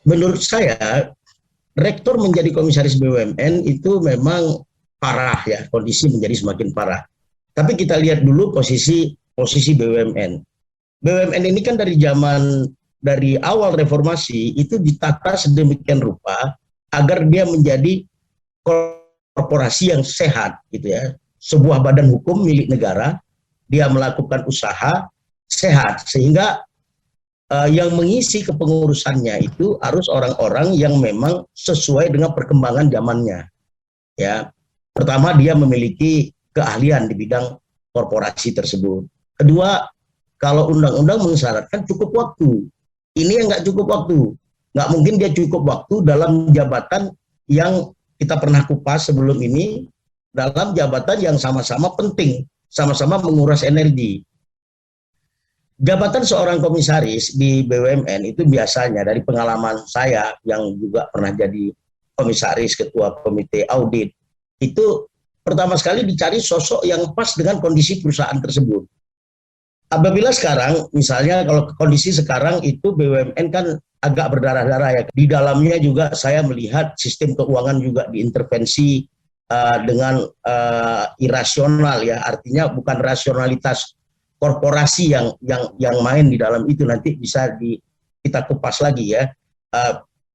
menurut saya rektor menjadi komisaris BUMN itu memang parah ya, kondisi menjadi semakin parah. Tapi kita lihat dulu posisi BUMN. BUMN ini kan dari awal reformasi itu ditata sedemikian rupa agar dia menjadi korporasi yang sehat gitu ya. Sebuah badan hukum milik negara, dia melakukan usaha sehat sehingga yang mengisi kepengurusannya itu harus orang-orang yang memang sesuai dengan perkembangan zamannya. Ya, pertama dia memiliki keahlian di bidang korporasi tersebut. Kedua, kalau undang-undang mensyaratkan cukup waktu. Ini yang nggak cukup waktu. Nggak mungkin dia cukup waktu dalam jabatan yang kita pernah kupas sebelum ini, dalam jabatan yang sama-sama penting, sama-sama menguras energi. Jabatan seorang komisaris di BUMN itu biasanya dari pengalaman saya yang juga pernah jadi komisaris, ketua komite audit, itu pertama sekali dicari sosok yang pas dengan kondisi perusahaan tersebut. Apabila sekarang, misalnya kalau kondisi sekarang itu BUMN kan agak berdarah-darah ya. Di dalamnya juga saya melihat sistem keuangan juga diintervensi dengan irasional ya, artinya bukan rasionalitas korporasi yang main di dalam itu, nanti bisa kita kupas lagi ya.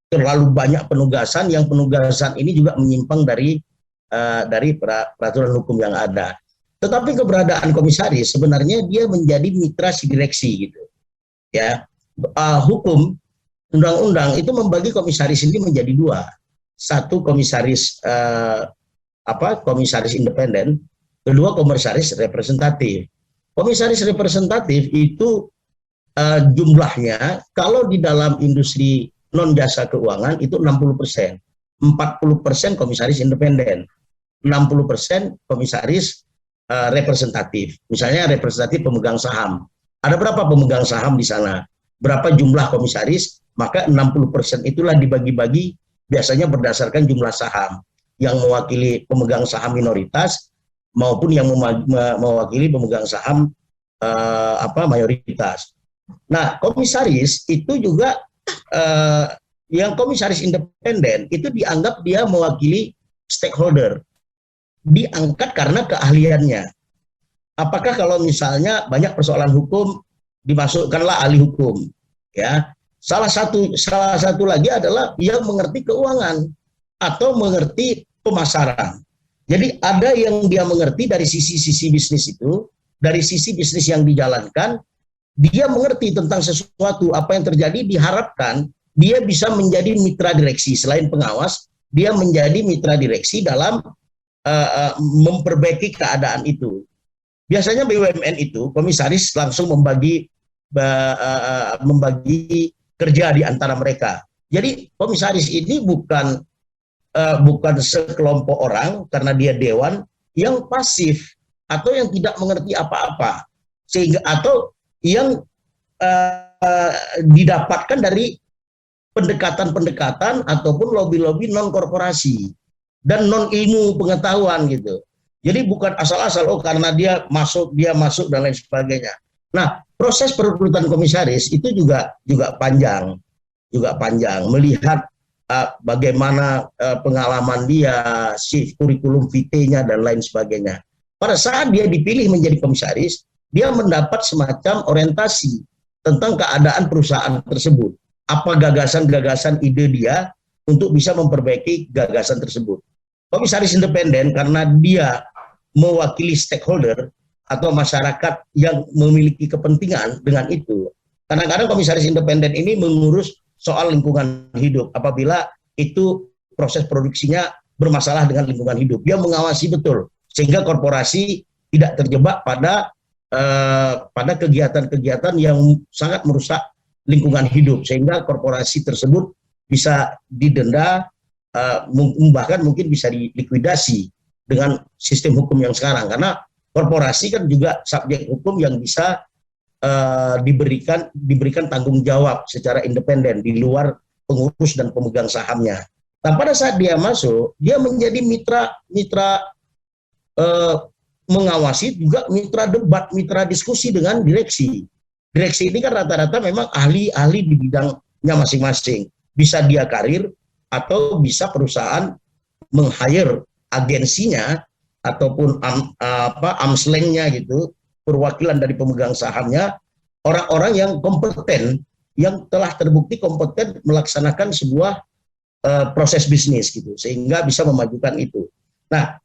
Terlalu banyak penugasan, yang penugasan ini juga menyimpang dari peraturan hukum yang ada. Tetapi keberadaan komisaris sebenarnya dia menjadi mitra si direksi gitu. Ya, hukum undang-undang itu membagi komisaris ini menjadi dua. Satu komisaris komisaris independen, kedua komisaris representatif. Komisaris representatif itu jumlahnya kalau di dalam industri non jasa keuangan itu 60%. 40% komisaris independen, 60% komisaris representatif. Misalnya representatif pemegang saham. Ada berapa pemegang saham di sana? Berapa jumlah komisaris? Maka 60% itulah dibagi-bagi biasanya berdasarkan jumlah saham yang mewakili pemegang saham minoritas maupun yang mewakili pemegang saham mayoritas. Nah, komisaris itu juga yang komisaris independen itu dianggap dia mewakili stakeholder, diangkat karena keahliannya. Apakah kalau misalnya banyak persoalan hukum dimasukkanlah ahli hukum, ya. Salah satu lagi adalah yang mengerti keuangan atau mengerti pemasaran. Jadi ada yang dia mengerti dari sisi bisnis itu, dari sisi bisnis yang dijalankan, dia mengerti tentang sesuatu, apa yang terjadi, diharapkan dia bisa menjadi mitra direksi. Selain pengawas, dia menjadi mitra direksi dalam memperbaiki keadaan itu. Biasanya BUMN itu, komisaris langsung membagi kerja di antara mereka. Jadi komisaris ini bukan sekelompok orang karena dia dewan yang pasif atau yang tidak mengerti apa-apa, sehingga atau yang didapatkan dari pendekatan-pendekatan ataupun lobby-lobby non korporasi dan non ilmu pengetahuan gitu. Jadi bukan asal-asal karena dia masuk dan lain sebagainya. Nah, proses perekrutan komisaris itu juga panjang melihat bagaimana pengalaman dia, si kurikulum vitae-nya dan lain sebagainya. Pada saat dia dipilih menjadi komisaris, dia mendapat semacam orientasi tentang keadaan perusahaan tersebut. Apa gagasan-gagasan ide dia untuk bisa memperbaiki gagasan tersebut. Komisaris independen karena dia mewakili stakeholder atau masyarakat yang memiliki kepentingan dengan itu. Kadang-kadang komisaris independen ini mengurus soal lingkungan hidup apabila itu proses produksinya bermasalah dengan lingkungan hidup. Dia mengawasi betul sehingga korporasi tidak terjebak pada kegiatan-kegiatan yang sangat merusak lingkungan hidup sehingga korporasi tersebut bisa didenda, bahkan mungkin bisa dilikuidasi dengan sistem hukum yang sekarang, karena korporasi kan juga subjek hukum yang bisa diberikan tanggung jawab secara independen di luar pengurus dan pemegang sahamnya. Nah, pada saat dia masuk, dia menjadi mitra mengawasi, juga mitra debat, mitra diskusi dengan direksi. Direksi ini kan rata-rata memang ahli di bidangnya masing-masing. bisa dia karir atau bisa perusahaan meng-hire agensinya ataupun amslengnya gitu, perwakilan dari pemegang sahamnya, orang-orang yang kompeten, yang telah terbukti kompeten melaksanakan sebuah proses bisnis gitu, sehingga bisa memajukan itu. Nah,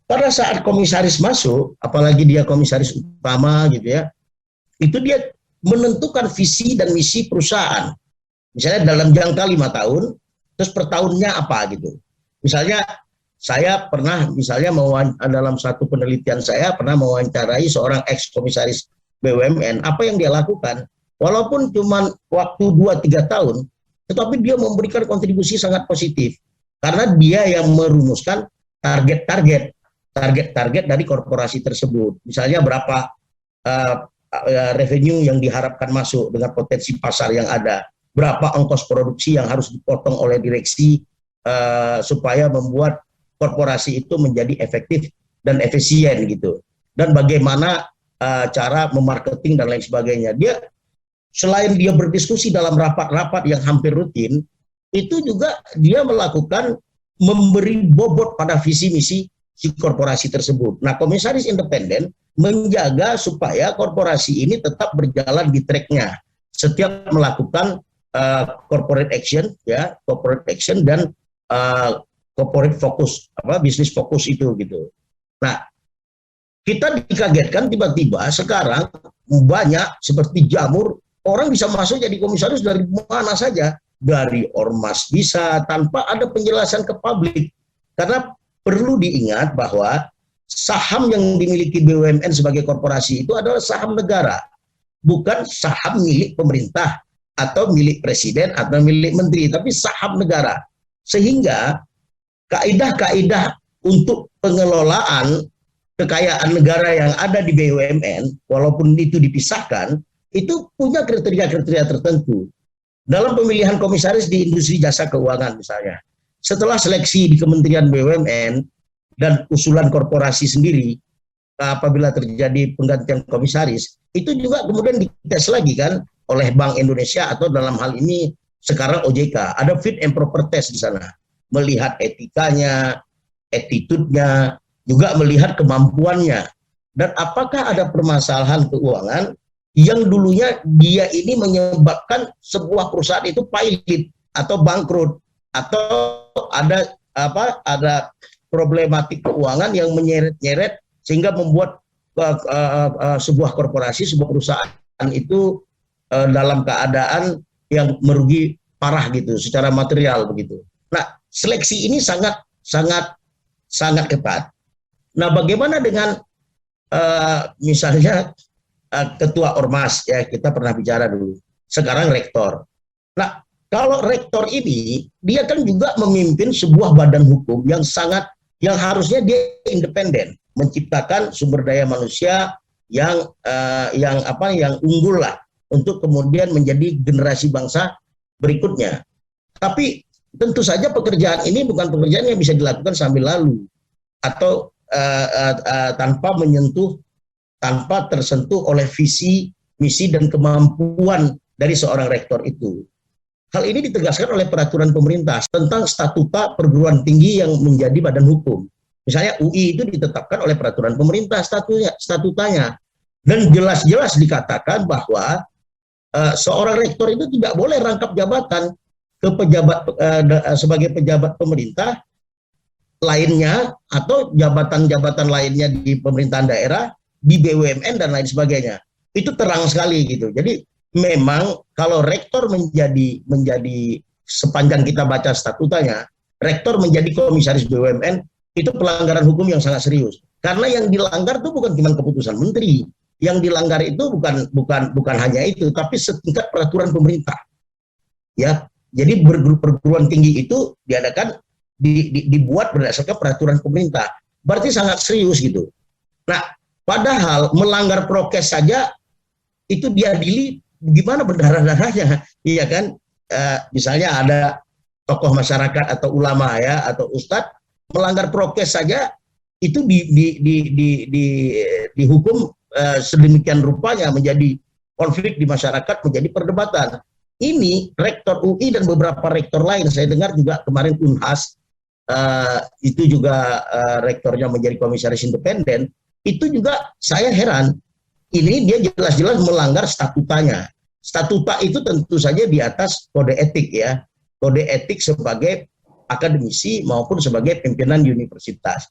pada saat komisaris masuk, apalagi dia komisaris utama gitu ya, itu dia menentukan visi dan misi perusahaan. Misalnya dalam jangka 5 tahun, terus per tahunnya apa gitu. Misalnya saya pernah, misalnya dalam satu penelitian saya pernah mewawancarai seorang ex-komisaris BUMN, apa yang dia lakukan, walaupun cuma waktu 2-3 tahun, tetapi dia memberikan kontribusi sangat positif, karena dia yang merumuskan target-target dari korporasi tersebut. Misalnya berapa revenue yang diharapkan masuk dengan potensi pasar yang ada, berapa ongkos produksi yang harus dipotong oleh direksi supaya membuat korporasi itu menjadi efektif dan efisien gitu. Dan bagaimana cara memarketing dan lain sebagainya. Dia selain dia berdiskusi dalam rapat-rapat yang hampir rutin, itu juga dia melakukan memberi bobot pada visi misi si korporasi tersebut. Nah, komisaris independen menjaga supaya korporasi ini tetap berjalan di tracknya setiap melakukan corporate action dan corporate fokus, bisnis fokus itu gitu. Nah, kita dikagetkan tiba-tiba sekarang banyak seperti jamur, orang bisa masuk jadi komisaris dari mana saja, dari ormas bisa, tanpa ada penjelasan ke publik. Karena perlu diingat bahwa saham yang dimiliki BUMN sebagai korporasi itu adalah saham negara, bukan saham milik pemerintah atau milik presiden atau milik menteri, tapi saham negara. Sehingga kaidah-kaidah untuk pengelolaan kekayaan negara yang ada di BUMN, walaupun itu dipisahkan, itu punya kriteria-kriteria tertentu. Dalam pemilihan komisaris di industri jasa keuangan misalnya, setelah seleksi di Kementerian BUMN dan usulan korporasi sendiri, apabila terjadi penggantian komisaris, itu juga kemudian dites lagi kan oleh Bank Indonesia atau dalam hal ini sekarang OJK. Ada fit and proper test di sana. Melihat etikanya, attitude-nya, juga melihat kemampuannya. Dan apakah ada permasalahan keuangan yang dulunya dia ini menyebabkan sebuah perusahaan itu pailit atau bangkrut, atau ada problematik keuangan yang menyeret-nyeret sehingga membuat sebuah korporasi, sebuah perusahaan itu dalam keadaan yang merugi parah gitu secara material begitu. Nah, seleksi ini sangat ketat. Nah, bagaimana dengan misalnya ketua ormas, ya kita pernah bicara dulu, sekarang rektor. Nah, kalau rektor ini dia kan juga memimpin sebuah badan hukum yang harusnya dia independen, menciptakan sumber daya manusia yang unggul lah untuk kemudian menjadi generasi bangsa berikutnya. Tapi tentu saja pekerjaan ini bukan pekerjaan yang bisa dilakukan sambil lalu atau tanpa tersentuh oleh visi, misi, dan kemampuan dari seorang rektor itu. Hal ini ditegaskan oleh peraturan pemerintah tentang statuta perguruan tinggi yang menjadi badan hukum. Misalnya UI itu ditetapkan oleh peraturan pemerintah statutanya. Dan jelas-jelas dikatakan bahwa seorang rektor itu tidak boleh rangkap jabatan sebagai pejabat pemerintah lainnya atau jabatan-jabatan lainnya di pemerintahan daerah, di BUMN dan lain sebagainya. Itu terang sekali gitu. Jadi memang kalau rektor menjadi sepanjang kita baca statutanya, rektor menjadi komisaris BUMN itu pelanggaran hukum yang sangat serius. Karena yang dilanggar itu bukan cuma keputusan menteri, yang dilanggar itu bukan hanya itu, tapi setingkat peraturan pemerintah. Ya, jadi perguruan tinggi itu diadakan dibuat berdasarkan peraturan pemerintah. Berarti sangat serius gitu. Nah, padahal melanggar prokes saja itu diadili gimana berdarah-darahnya, iya kan? Misalnya ada tokoh masyarakat atau ulama ya atau ustadz melanggar prokes saja itu dihukum sedemikian rupanya, menjadi konflik di masyarakat, menjadi perdebatan. ini rektor UI dan beberapa rektor lain, saya dengar juga kemarin Unhas itu juga rektornya menjadi komisaris independen, itu juga saya heran. Ini dia jelas-jelas melanggar statutanya. Statuta itu tentu saja di atas kode etik ya. Kode etik sebagai akademisi maupun sebagai pimpinan universitas.